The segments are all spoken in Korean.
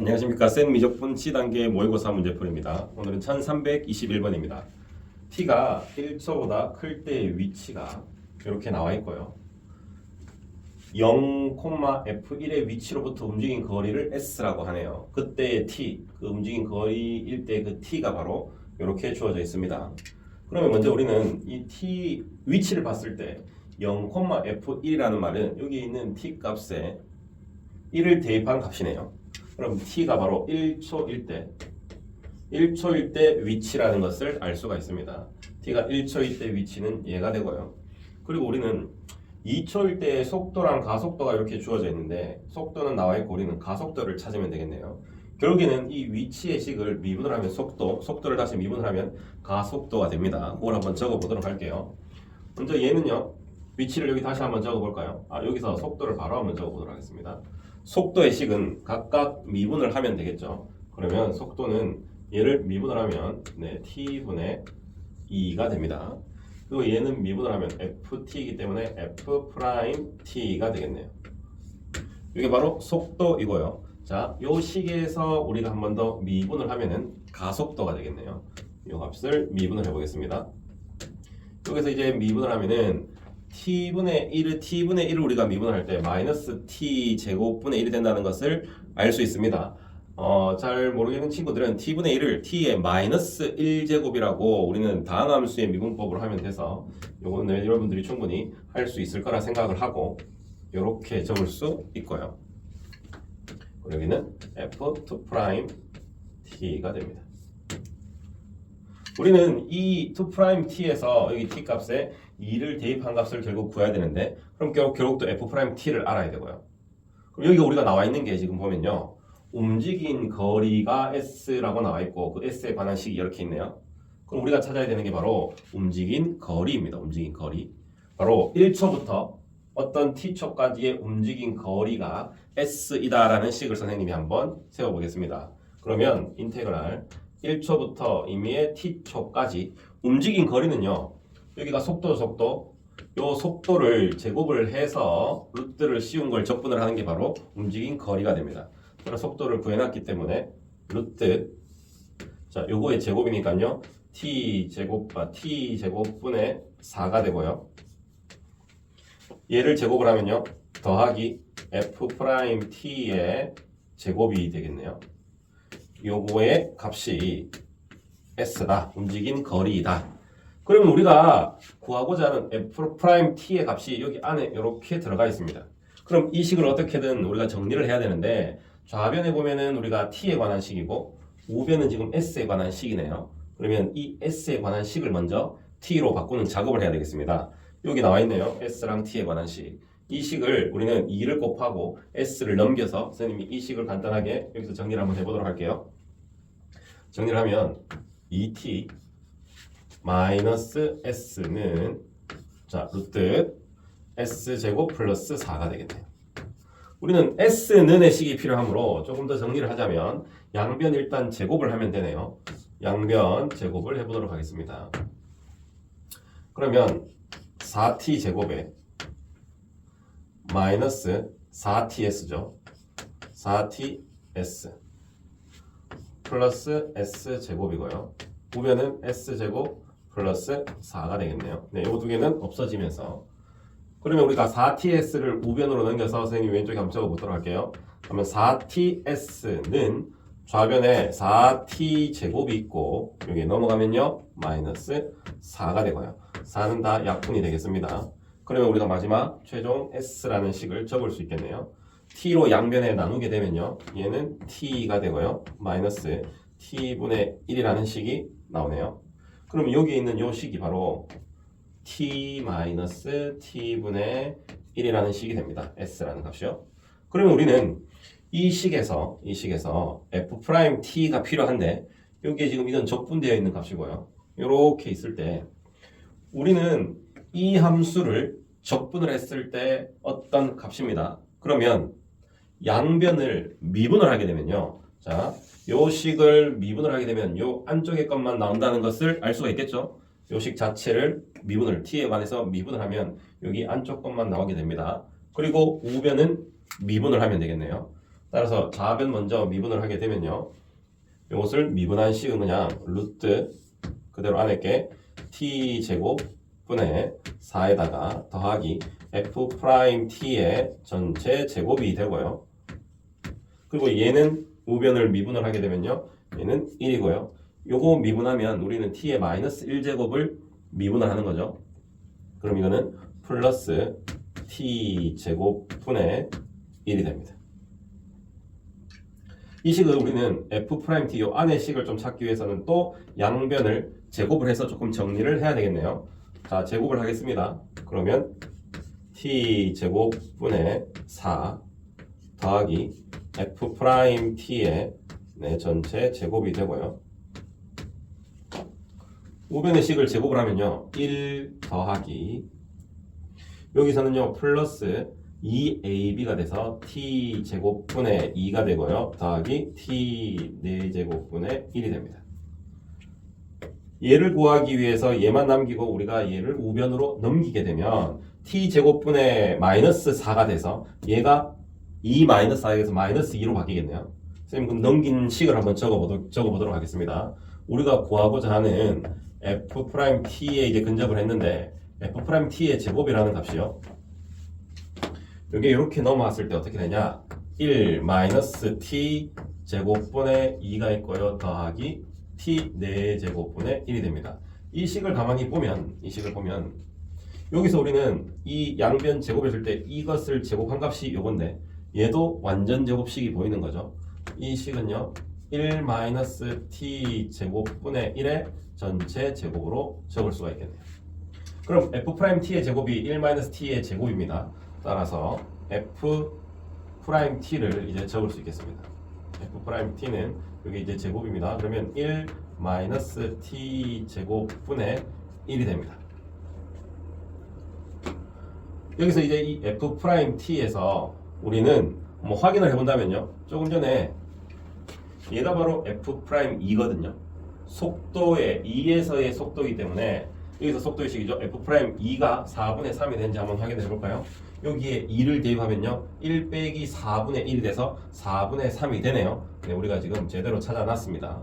안녕하십니까. 센 미적분 C단계 모의고사 문제풀이입니다. 오늘은 1321번입니다. t가 1초보다 클 때의 위치가 이렇게 나와 있고요. 0,f1의 위치로부터 움직인 거리를 s라고 하네요. 그때의 t, 그 움직인 거리일 때 그 t가 바로 이렇게 주어져 있습니다. 그러면 먼저 우리는 이 t 위치를 봤을 때 0,f1이라는 말은 여기 있는 t 값에 1을 대입한 값이네요. 그럼 t가 바로 1초일 때 위치라는 것을 알 수가 있습니다. t가 1초일 때 위치는 얘가 되고요. 그리고 우리는 2초일 때 속도랑 가속도가 이렇게 주어져 있는데 속도는 나와 있고 우리는 가속도를 찾으면 되겠네요. 결국에는 이 위치의 식을 미분을 하면 속도를 다시 미분을 하면 가속도가 됩니다. 그걸 한번 적어 보도록 할게요. 먼저 얘는요. 위치를 여기 다시 한번 적어 볼까요? 여기서 속도를 바로 한번 적어 보도록 하겠습니다. 속도의 식은 각각 미분을 하면 되겠죠. 그러면 속도는 얘를 미분을 하면 t분의 2가 됩니다. 그리고 얘는 미분을 하면 ft이기 때문에 f't가 되겠네요. 이게 바로 속도이고요. 자, 요 식에서 우리가 한 번 더 미분을 하면은 가속도가 되겠네요. 이 값을 미분을 해보겠습니다. 여기서 이제 미분을 하면은 t분의 1을 우리가 미분할 때 마이너스 t 제곱분의 1이 된다는 것을 알 수 있습니다. 잘 모르겠는 친구들은 t분의 1을 t의 마이너스 1제곱이라고 우리는 다항함수의 미분법으로 하면 돼서 요거는 여러분들이 충분히 할 수 있을 거라 생각을 하고 이렇게 적을 수 있고요. 여기는 f2't가 됩니다. 우리는 이 2't에서 여기 t 값에 2를 대입한 값을 결국 구해야 되는데 그럼 결국 또 f't를 알아야 되고요. 그럼 여기가 우리가 나와 있는 게 지금 보면요. 움직인 거리가 s라고 나와 있고 그 s에 관한 식이 이렇게 있네요. 그럼 우리가 찾아야 되는 게 바로 움직인 거리입니다. 움직인 거리. 바로 1초부터 어떤 t초까지의 움직인 거리가 s이다라는 식을 선생님이 한번 세워보겠습니다. 그러면 인테그랄 1초부터 임의의 t초까지 움직인 거리는요. 여기가 속도 요 속도를 제곱을 해서 루트를 씌운 걸 적분을 하는 게 바로 움직인 거리가 됩니다. 그래서 속도를 구해놨기 때문에 루트 자 요거의 제곱이니까요. t제곱분의 4가 되고요. 얘를 제곱을 하면요. 더하기 f't의 제곱이 되겠네요. 요거의 값이 s다. 움직인 거리이다. 그러면 우리가 구하고자 하는 f't의 값이 여기 안에 이렇게 들어가 있습니다. 그럼 이 식을 어떻게든 우리가 정리를 해야 되는데 좌변에 보면은 우리가 t에 관한 식이고 우변은 지금 s에 관한 식이네요. 그러면 이 s에 관한 식을 먼저 t로 바꾸는 작업을 해야 되겠습니다. 여기 나와 있네요. s랑 t에 관한 식. 이 식을 우리는 2를 곱하고 s를 넘겨서 선생님이 이 식을 간단하게 여기서 정리를 한번 해보도록 할게요. 정리를 하면 2t 마이너스 s는 자 루트 s제곱 플러스 4가 되겠네요. 우리는 s는의 식이 필요하므로 조금 더 정리를 하자면 양변 일단 제곱을 하면 되네요. 양변 제곱을 해보도록 하겠습니다. 그러면 4t 제곱에 마이너스 4ts죠. 4ts 플러스 s제곱이고요. 우변은 s제곱 플러스 4가 되겠네요. 네, 이 두 개는 없어지면서 그러면 우리가 4ts를 우변으로 넘겨서 선생님이 왼쪽에 한번 적어보도록 할게요. 그러면 4ts는 좌변에 4t제곱이 있고 여기 넘어가면요. 마이너스 4가 되고요. 4는 다 약분이 되겠습니다. 그러면 우리가 마지막 최종 s라는 식을 적을 수 있겠네요. t로 양변에 나누게 되면요. 얘는 t가 되고요. 마이너스 t분의 1이라는 식이 나오네요. 그럼 여기 있는 이 식이 바로 t 마이너스 t분의 1이라는 식이 됩니다. s라는 값이요. 그러면 우리는 이 식에서 f't가 필요한데 여기에 지금 이건 적분되어 있는 값이고요. 이렇게 있을 때 우리는 이 함수를 적분을 했을 때 어떤 값입니다. 그러면 양변을 미분을 하게 되면요. 자, 요 식을 미분을 하게 되면 요 안쪽의 것만 나온다는 것을 알 수가 있겠죠. 요 식 자체를 미분을 t에 관해서 미분을 하면 여기 안쪽 것만 나오게 됩니다. 그리고 우변은 미분을 하면 되겠네요. 따라서 좌변 먼저 미분을 하게 되면요. 이것을 미분한 식은 그냥 루트 그대로 안에 게 t제곱 분의 4에다가 더하기 f't의 전체 제곱이 되고요. 그리고 얘는 우변을 미분을 하게 되면요. 얘는 1이고요. 요거 미분하면 우리는 t의 마이너스 1제곱을 미분을 하는 거죠. 그럼 이거는 플러스 t제곱 분의 1이 됩니다. 이 식을 우리는 f't 요 안의 식을 좀 찾기 위해서는 또 양변을 제곱을 해서 조금 정리를 해야 되겠네요. 자, 제곱을 하겠습니다. 그러면 t제곱 분의 4 더하기 f't의 전체 제곱이 되고요. 우변의 식을 제곱을 하면요. 1 더하기 여기서는요. 플러스 2ab가 돼서 t제곱분의 2가 되고요. 더하기 t 4제곱분의 1이 됩니다. 얘를 구하기 위해서 얘만 남기고 우리가 얘를 우변으로 넘기게 되면 t제곱분의 마이너스 4가 돼서 얘가 2 마이너스 4에서 마이너스 2로 바뀌겠네요. 선생님 그럼 넘긴 식을 한번 적어보도록 하겠습니다. 우리가 구하고자 하는 f't에 이제 근접을 했는데 f't의 제곱이라는 값이요. 이게 이렇게 넘어왔을 때 어떻게 되냐? 1 마이너스 t 제곱분의 2가 있고요. 더하기 t 4제곱분의 1이 됩니다. 이 식을 가만히 보면 여기서 우리는 이 양변 제곱했을 때 이것을 제곱한 값이 요건데 얘도 완전 제곱식이 보이는 거죠. 이 식은요. 1 마이너스 t 제곱분의 1의 전체 제곱으로 적을 수가 있겠네요. 그럼 f't의 제곱이 1 마이너스 t의 제곱입니다. 따라서 f't를 이제 적을 수 있겠습니다. f't는 여기 이제 제곱입니다. 그러면 1 마이너스 t 제곱분의 1이 됩니다. 여기서 이제 이 f't에서 우리는 뭐 확인을 해본다면요. 조금 전에 얘가 바로 f'이거든요. 속도의 2에서의 속도이기 때문에 여기서 속도의 식이죠. f'2가 4분의 3이 되는지 한번 확인해 볼까요? 여기에 2를 대입하면요. 1 빼기 4분의 1이 돼서 4분의 3이 되네요. 네, 우리가 지금 제대로 찾아놨습니다.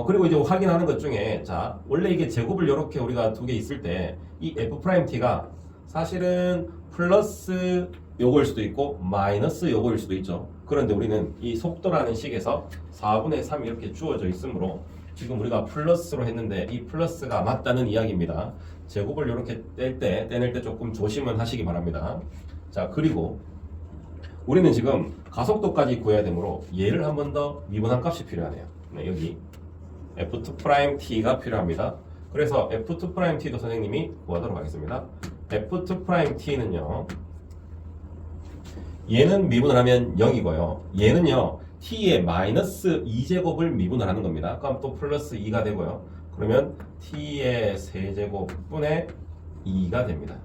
그리고 이제 확인하는 것 중에 자 원래 이게 제곱을 이렇게 우리가 두 개 있을 때 이 f't가 사실은 플러스 요거일 수도 있고 마이너스 요거일 수도 있죠. 그런데 우리는 이 속도라는 식에서 4분의 3이 이렇게 주어져 있으므로 지금 우리가 플러스로 했는데 이 플러스가 맞다는 이야기입니다. 제곱을 이렇게 떼낼 때 조금 조심은 하시기 바랍니다. 자, 그리고 우리는 지금 가속도까지 구해야 되므로 얘를 한 번 더 미분한 값이 필요하네요. 네, 여기 f''t가 필요합니다. 그래서 f''t도 선생님이 구하도록 하겠습니다. f''t는요. 얘는 미분을 하면 0이고요. 얘는요. t의 마이너스 2제곱을 미분을 하는 겁니다. 그럼 또 플러스 2가 되고요. 그러면 t의 세제곱분의 2가 됩니다.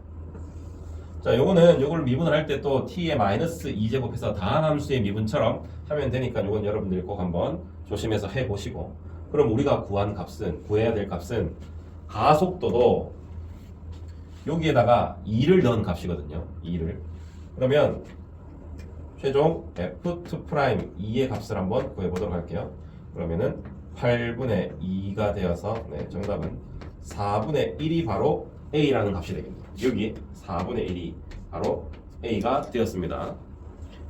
자, 요걸 미분을 할 때 또 t의 마이너스 2제곱해서 다함수의 미분처럼 하면 되니까 요건 여러분들이 꼭 한번 조심해서 해보시고 그럼 우리가 구해야 될 값은 가속도도 여기에다가 2를 넣은 값이거든요. 2를. 그러면 최종 f'2의 값을 한번 구해보도록 할게요. 그러면은 8분의 2가 되어서 정답은 4분의 1이 바로 a라는 값이 되겠네요. 여기 4분의 1이 바로 a가 되었습니다.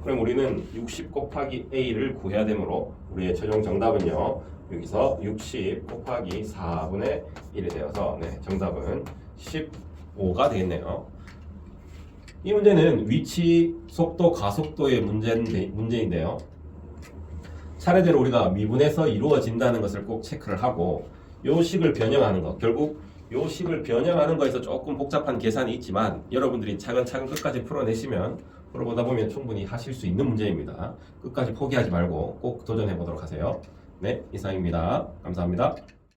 그럼 우리는 60 곱하기 a를 구해야 되므로 우리의 최종 정답은요. 여기서 60 곱하기 4분의 1이 되어서 정답은 15가 되겠네요. 이 문제는 위치, 속도, 가속도의 문제인데요. 차례대로 우리가 미분해서 이루어진다는 것을 꼭 체크를 하고 요 식을 변형하는 것, 결국 요 식을 변형하는 거에서 조금 복잡한 계산이 있지만 여러분들이 차근차근 끝까지 풀어보다 보면 충분히 하실 수 있는 문제입니다. 끝까지 포기하지 말고 꼭 도전해 보도록 하세요. 네, 이상입니다. 감사합니다.